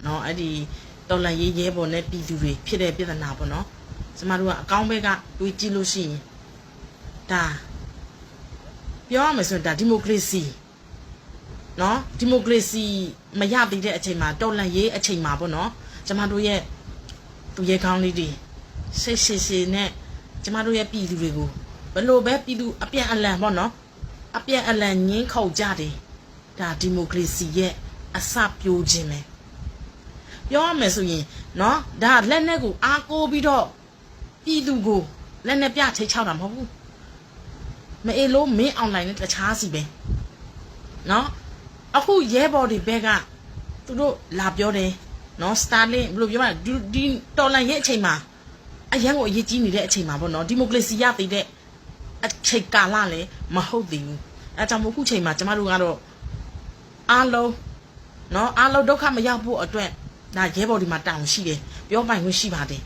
နော်အဲ့ဒီတော်လန်ရေးရဲပေါ်နဲ့ပြည်သူတွေဖြစ်တဲ့ပြဿနာပေါ့နော်ကျမတို့ကအကောင်းဘက်ကတွေးကြည့်လို့ရှိရင်ဒါပြောရမယ်ဆိုရင်ဒါဒီမိုကရေစီနော်ဒီမိုကရေစီမရသေးတဲ့အချိန်မှာတော်လန်ရေးအချိန်မှာပေါ့နော်ကျမတို့ရဲ့သူရဲကောင်းလေးတွေစိတ်ရှိနဲ့ကျမတို့ရဲ့ပြည်သူတွေကိုဘယ်လိုပဲပြည်သူအပြန်အလှန်ပေါ့နော်အပြန်အလှန်ညှင်းခုန်ကြတယ်ဒါဒီမိုကရေစီရဲ့အစပြိုးခြင်းပဲပြောရမယ်ဆိုရင်နော်ဒါလက်နဲ့ကိုအားကိုးပြီးတော့ပြည်သူကိုလက်နဲ့ပြချိတ်ချောက်တာမဟုတ်ဘူးမအေးလို့မင်းအွန်လိုင်းနဲ့တခြားစီပဲနော်အခုရဲဘော်တွေဘက်ကသူတို့လာပြောတယ်နော်စတာလင်ဘယ်လိုပြောမလဲဒီတော်လန်ရဲ့အချိန်မှာအရန်ကိုအရေးကြီးနေတဲ့အချိန်မှာပေါ့နော်ဒီမိုကရေစီရသေးတဲ့အချိန်ကာလလည်းမဟုတ်သေးဘူးအဲကြောင့်မို့ခုချိန်မှာကျမတို့ကတော့အားလုံးနော်အားလုံးဒုက္ခမရောက်ဖို့အတွက်ဒါရဲဘော်ဒီမှာတောင်းရှိတယ်ပြောပိုင်ခွင့်ရှိပါတယ်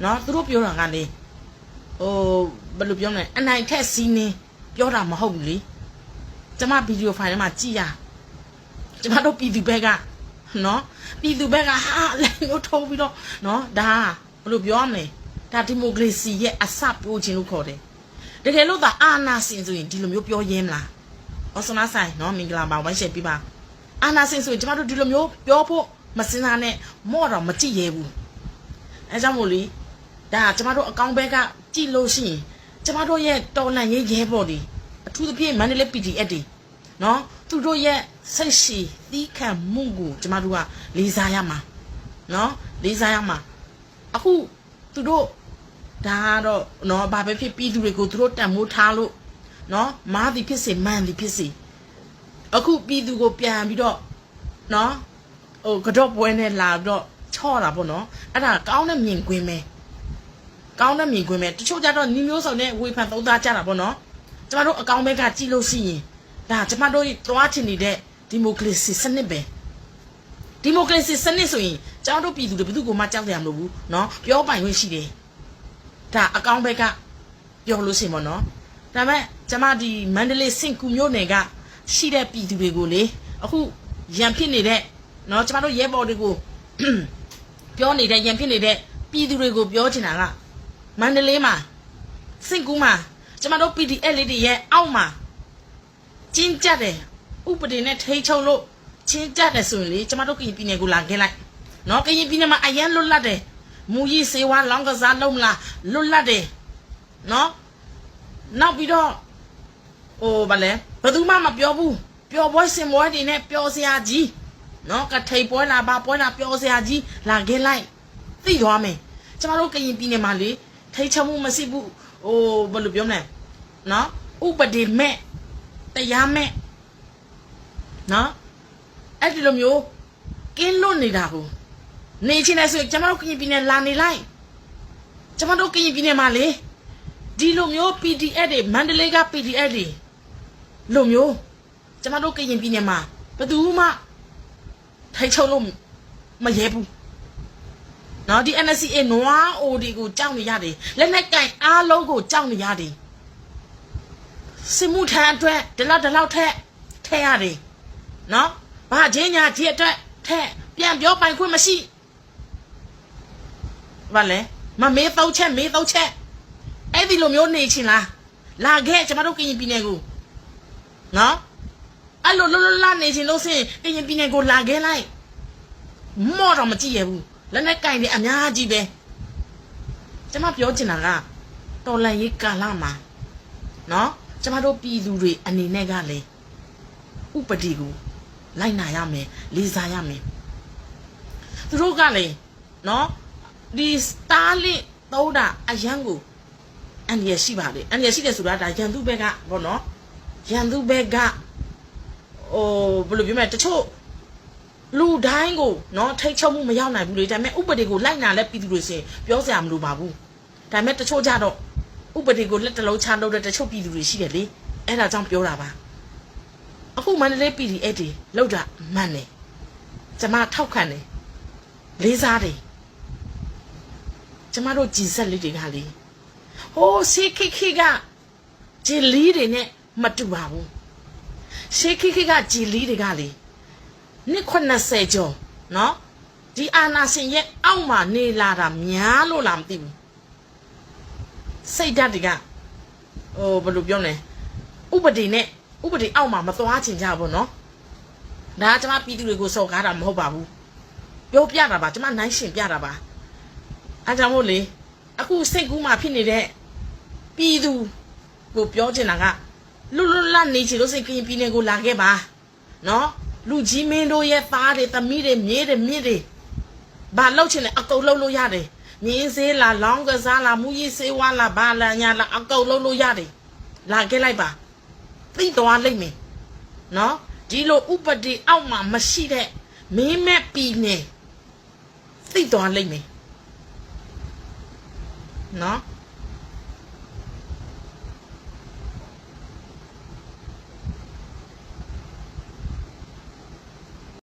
နော်သူတို့ပြောတာကလေဟိုဘယ်လိုပြောမလဲအနိုင်ထက်စီးနေပြောတာမဟုတ်ဘူးလေကျမဗီဒီယိုဖိုင်ထဲမှာကြည့်ရကျမတို့ပြည်သူဘက်ကနော်ပြည်သူဘက်ကဟာလည်းလို့ထိုးပြီးတော့နော်ဒါဘယ်လိုပြောမလဲဒါဒီမိုကရေစီရဲ့အစပြိုးခြင်းလို့ခေါ်တယ်တကယ်လို့သာအာဏာရှင်ဆိုရင်ဒီလိုမျိုးပြောရင်းမလားဩစနာဆိုင်နော်မင်္ဂလာပါဝိုင်းရှယ်ပြပါအာဏာရှင်ဆိုရင်ကျမတို့ဒီလိုမျိုးပြောဖို့မစင်စားနဲ့မော့တော့မကြည့်ရဘူးအဲကြောင့်မို့လေဒါကျမတို့အကောင့်ဘက်ကကြည့်လို့ရှိရင်ကျမတို့ရဲ့တော်လန်ရေးရဲဘော်တွေအထူးသဖြင့်မန္တလေး PDF တွေနော်သူတို့ရဲ့စိတ်ရှိသီးခံမှုကိုကျမတို့ကလေးစားရမှာနော်လေးစားရမှာအခုသူတို့ဒါတော့နော်ဘာပဲဖြစ်ပြည်သူတွေကိုသူတို့တန်မိုးထားလို့နော်မားသည်ဖြစ်စေမှန်သည်ဖြစ်စေအခုပြည်သူကိုပြန်ပြီးတော့နော်ဟိုကတော့ပွဲနဲ့လာပြီးတော့ချော့တာပေါ့နော်အဲ့ဒါကောင်းတဲ့မြင်ကွင်းပဲကောင်းတဲ့မြင်ကွင်းပဲတချို့ကြတော့ညီမျိုးစုံနဲ့ဝေဖန်သုံးသားကြတာပေါ့နော်ကျမတို့အကောင်းဘက်ကကြည့်လို့ရှိရင်ဒါကျမတို့သွားချင်နေတဲ့ဒီမိုကရေစီစနစ်ပဲဒီမိုကရေစီစနစ်ဆိုရင်ကျမတို့ပြည်သူတွေဘယ်သူမှကြောက်ကြရမလို့ဘူးနော်ပြောပိုင်ခွင့်ရှိတယ်ဒါအကောင်းဘက်ကပြောလို့ရှိရင်ပေါ့နော်ဒါပေမဲ့ကျမဒီမန္တလေးစင်ကူမြို့နယ်ကရှိတဲ့ပြည်သူတွေကိုလေအခုရန်ဖြစ်နေတဲ့နော်ကျမတို့ရဲဘော်တွေကိုပြောနေတဲ့ရန်ဖြစ်နေတဲ့ပြည်သူတွေကိုပြောချင်တာကမန္တလေးမှာစင်ကူမှာကျမတို့ PDF လေးတွေရဲ့အောက်မှာကျင်းကြတယ်ဥပဒေနဲ့ထိချုံလို့ချင်းကြတယ်ဆိုရင်လေကျမတို့ကရင်ပြည်နယ်ကိုလာခဲ့လိုက်နော်ကရင်ပြည်နယ်မှာအရန်လွတ်လပ်တယ်မူကြီးစေဝါလောင်းကစားလုံးမလားလွတ်လပ်တယ်နော်နောက်ပြီးတော့ဟိုဗလဲဘယ်သူမှမပြောဘူးပျော်ပွဲစင်ပွဲတွေနဲ့ပျော်စရာကြီးနော်ကထိန်ပွဲလာပါပွဲလာပျော်စရာကြီးလာခဲ့လိုက်သိသွားမယ်ကျမတို့ကရင်ပြည်နယ်မှာလေထိချုံမှုမရှိဘူးဟိုဘယ်လိုပြောမလဲနော်ဥပဒေမဲ့တရားမဲ့နော်အဲ့ဒီလိုမျိုးကင်းလွတ်နေတာကိုနေချင်တယ်ဆိုရင်ကျမတို့ကရင်ပြည်နယ်လာနေလိုက်ကျမတို့ကရင်ပြည်နယ်မှာလေဒီလိုမျိုး PDF တွေမန္တလေးက PDF တွေလိုမျိုးကျမတို့ကရင်ပြည်နယ်မှာဘယ်သူမှထိုင်ချုံလို့မရဲဘူးနော်ဒီ NSA နွားအိုဒီကိုကြောက်နေရတယ်လက်နဲ့ကင်အားလုံးကိုကြောက်နေရတယ်စမှုထမ်းအတွက်ဒီလောက်ထက်ရတယ်နော်ဘာချင်းညာဒီအတွက်ထက်ပြန်ပြောပိုင်ခွင့်မရှိဘာလဲမမေးတော့ချက်အဲ့ဒီလိုမျိုးနေချင်လားလာခဲ့ကျမတို့ကရင်ပြည်နယ်ကိုနော်အဲ့လိုလာနေချင်လို့စင်ကရင်ပြည်နယ်ကိုလာခဲ့လိုက်မော့တော့မကြည့်ရဘူးလက်နဲ့ကင်တယ်အများကြီးပဲကျမပြောချင်တာကတော်လန်ရေးကာလမှာနော်ကျမတို့ပြည်သူတွေအနေနဲ့ကလေဥပဒေကိုလိုက်နာရမယ်လေးစားရမယ်သူတို့ကလေနော်ဒီစတာလင်သုံးတာအရန်ကိုအန်ရရှိပါလေအန်ရရှိတယ်ဆိုတာဒါရန်သူဘက်ကဘောနော်ရန်သူဘက်ကဟိုဘယ်လိုပြောမလဲတချို့လူတိုင်းကိုနော်ထိတ်ချုံမှုမရောက်နိုင်ဘူးလေဒါပေမဲ့ဥပဒေကိုလိုက်နာလဲပြည်သူတွေစင်ပြောစရာမလိုပါဘူးဒါပေမဲ့တချို့ကြတော့ဥပဒေကိုလက်တလုံးချလို့တဲ့တချို့ပြည်သူတွေရှိတယ်လေအဲ့ဒါကြောင့်ပြောတာပါအခုမန္တလေး PDF တွေလောက်တာမှန်တယ်ကျမထောက်ခံတယ်လေးစားတယ်ကျမတို့ကြည်ဆက်လေးတွေကလေဟိုးစီခိခိကဂျီလီတွေနဲ့မတူပါဘူးစီခိခိကဂျီလီတွေကလေနှစ်80ကျော်နော် ဒီအာနာရှင်ရဲ့အောက်မှာနေလာတာများလို့လားမသိဘူးစိတ်ဓာတ်တွေကဘယ်လိုပြောလဲဥပဒေနဲ့ဥပဒေအောက်မှာမသွားချင်ကြဘူးနော်ဒါကကျွန်မပြည်သူတွေကိုစော်ကားတာမဟုတ်ပါဘူးပြောပြတာပါကျွန်မနိုင်ရှင်ပြတာပါအဲကြောင့်မို့လေအခုစိတ်ကူးမှဖြစ်နေတဲ့ပြည်သူကိုပြောချင်တာကလွတ်လွတ်လပ်နေချင်လို့စိတ်ကရင်ပြည်နယ်ကိုလာခဲ့ပါနော်လူကြီးမင်းတို့ရဲ့သားတွေသမီးတွေမြေးတွေမြစ်တွေဘာလုပ်ချင်လဲအကုန်လုပ်လို့ရတယ်မြင်းစေးလားလောင်းကစားလားမူကြီးစေးဝါလားဘာလာညာလားအကုန်လုပ်လို့ရတယ်လာခဲ့လိုက်ပါသိသွားလိမ့်မယ်နော်ဒီလိုဥပဒေအောက်မှာမရှိတဲ့မင်းမဲ့ပြည်နယ်သိသွားလိမ့်မယ်နော်